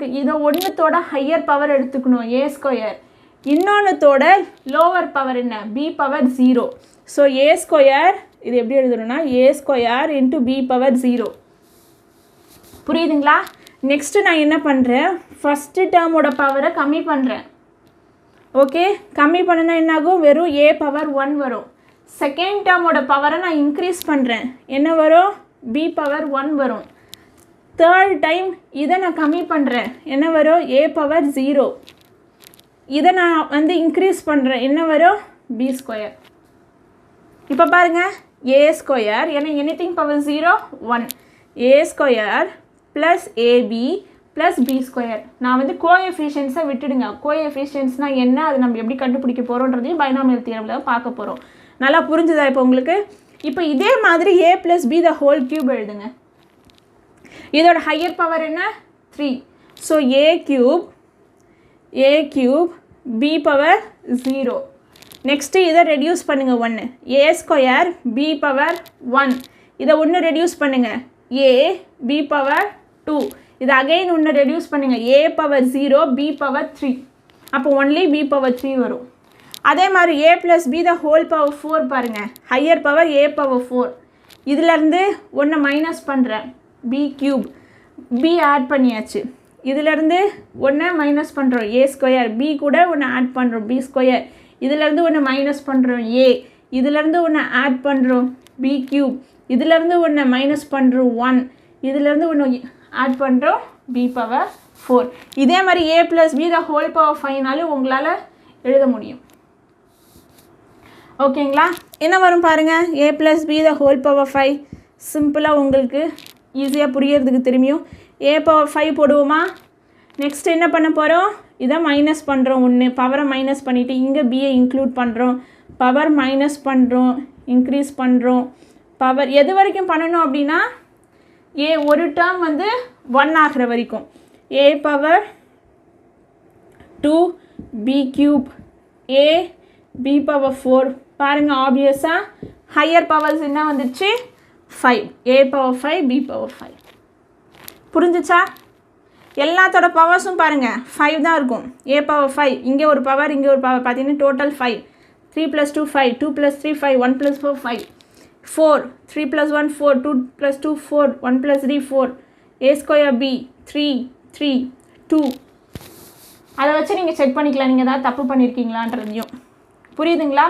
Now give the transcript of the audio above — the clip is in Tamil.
இருக்குது, இதை ஒன்றுத்தோட ஹையர் பவர் எடுத்துக்கணும் ஏ ஸ்கொயர், இன்னொன்றுத்தோட லோவர் பவர் என்ன பி பவர் 0. ஸோ ஏ ஸ்கொயர் இது எப்படி எழுதணும்னா ஏ ஸ்கொயர் இன்ட்டு பி பவர் 0. புரியுதுங்களா? நெக்ஸ்ட்டு நான் என்ன பண்ணுறேன், ஃபஸ்ட்டு டேர்மோட பவரை கம்மி பண்ணுறேன். ஓகே, கம்மி பண்ணனா என்னாகும், வெறும் ஏ பவர் 1 வரும். செகண்ட் டேர்மோட பவரை நான் இன்க்ரீஸ் பண்ணுறேன், என்ன வரும் பி பவர் 1 வரும். தேர்ட் டைம் இதை நான் கம்மி பண்ணுறேன், என்ன வரும் ஏ பவர் 0. இதை நான் வந்து இன்க்ரீஸ் பண்ணுறேன், என்ன வரும் பி ஸ்கொயர். இப்போ பாருங்கள் ஏ ஸ்கொயர், ஏன்னா anything power 0 1, a square plus a b plus b square. நான் வந்து கோஎஃபிஷியன்ஸை விட்டுடுங்க. கோஎஃபிஷியன்ஸ்னால் என்ன, அது நம்ம எப்படி கண்டுபிடிக்க போகிறோன்றதையும் பைனாமியல் தியரமில் பார்க்க போகிறோம். நல்லா புரிஞ்சுதா இப்போ உங்களுக்கு? இப்போ இதே மாதிரி a plus b the whole cube எழுதுங்க. இதோட ஹையர் பவர் என்ன 3. So a cube b power 0. Next இதை ரெடியூஸ் பண்ணுங்கள் 1, ஏ ஸ்கொயர் பி பவர் 1. இதை ஒன்று ரெடியூஸ் பண்ணுங்கள் ஏ பி பவர் 2. இதை அகைன் ஒன்று ரெடியூஸ் பண்ணுங்கள் ஏ பவர் 0 பி பவர் 3. அப்போ ஒன்லி பி பவர் 3 வரும். அதே மாதிரி a plus b the whole power 4 பாருங்கள், ஹையர் பவர் ஏ பவர் 4. இதிலேருந்து ஒன்று மைனஸ் பண்ணுறேன் பி கியூப், பி ஆட் பண்ணியாச்சு. இதிலேருந்து ஒன்று மைனஸ் பண்ணுறோம் ஏ ஸ்கொயர், பி கூட ஒன்று ஆட் பண்ணுறோம் பி ஸ்கொயர். இதிலேருந்து ஒன்று மைனஸ் பண்ணுறோம் ஏ, இதிலேருந்து ஒன்று ஆட் பண்ணுறோம் பி கியூப், இதிலேருந்து ஒன்று மைனஸ் பண்ணுறோம் 1, இதிலேருந்து ஒன்று ஆட் பண்ணுறோம் பி பவர் 4. இதே மாதிரி a plus b the whole power 5நாலும் உங்களால் எழுத முடியும். ஓகேங்களா? என்ன வரும் பாருங்கள், a plus b the whole power 5. சிம்பிளாக உங்களுக்கு ஈஸியாக புரியறதுக்கு திரும்பியும் ஏ பவர் 5 போடுவோமா? நெக்ஸ்ட் என்ன பண்ண போகிறோம், இதை மைனஸ் பண்ணுறோம், ஒன்று பவரை மைனஸ் பண்ணிவிட்டு இங்கே பியை இன்க்ளூட் பண்ணுறோம், பவர் மைனஸ் பண்ணுறோம், இன்க்ரீஸ் பண்ணுறோம். பவர் எது வரைக்கும் பண்ணணும் அப்படின்னா ஏ ஒரு டேர்ம் வந்து 1 ஆகிற வரைக்கும். A power 2 B cube A B power 4. பாருங்கள் ஆப்வியஸாக ஹையர் பவர்ஸ் என்ன வந்துடுச்சு 5, ஏ பவர் 5 பி பவர் 5. புரிஞ்சிச்சா? எல்லாத்தோட பவர்ஸும் பாருங்கள் 5 தான் இருக்கும். ஏ பவர் 5, இங்கே ஒரு பவர் இங்கே ஒரு பவர், பார்த்தீங்கன்னா டோட்டல் 5. 3 + 2 5, 2 + 3 5, 1 + 4 5, 4, 3 + 1 4, 2 + 2 4, 1 + 3 4, ஏ ஸ்கொயர் பி 3 3 2. அதை வச்சு நீங்கள் செக் பண்ணிக்கலாம் நீங்கள் ஏதாவது தப்பு பண்ணியிருக்கீங்களான்றதையும். புரியுதுங்களா?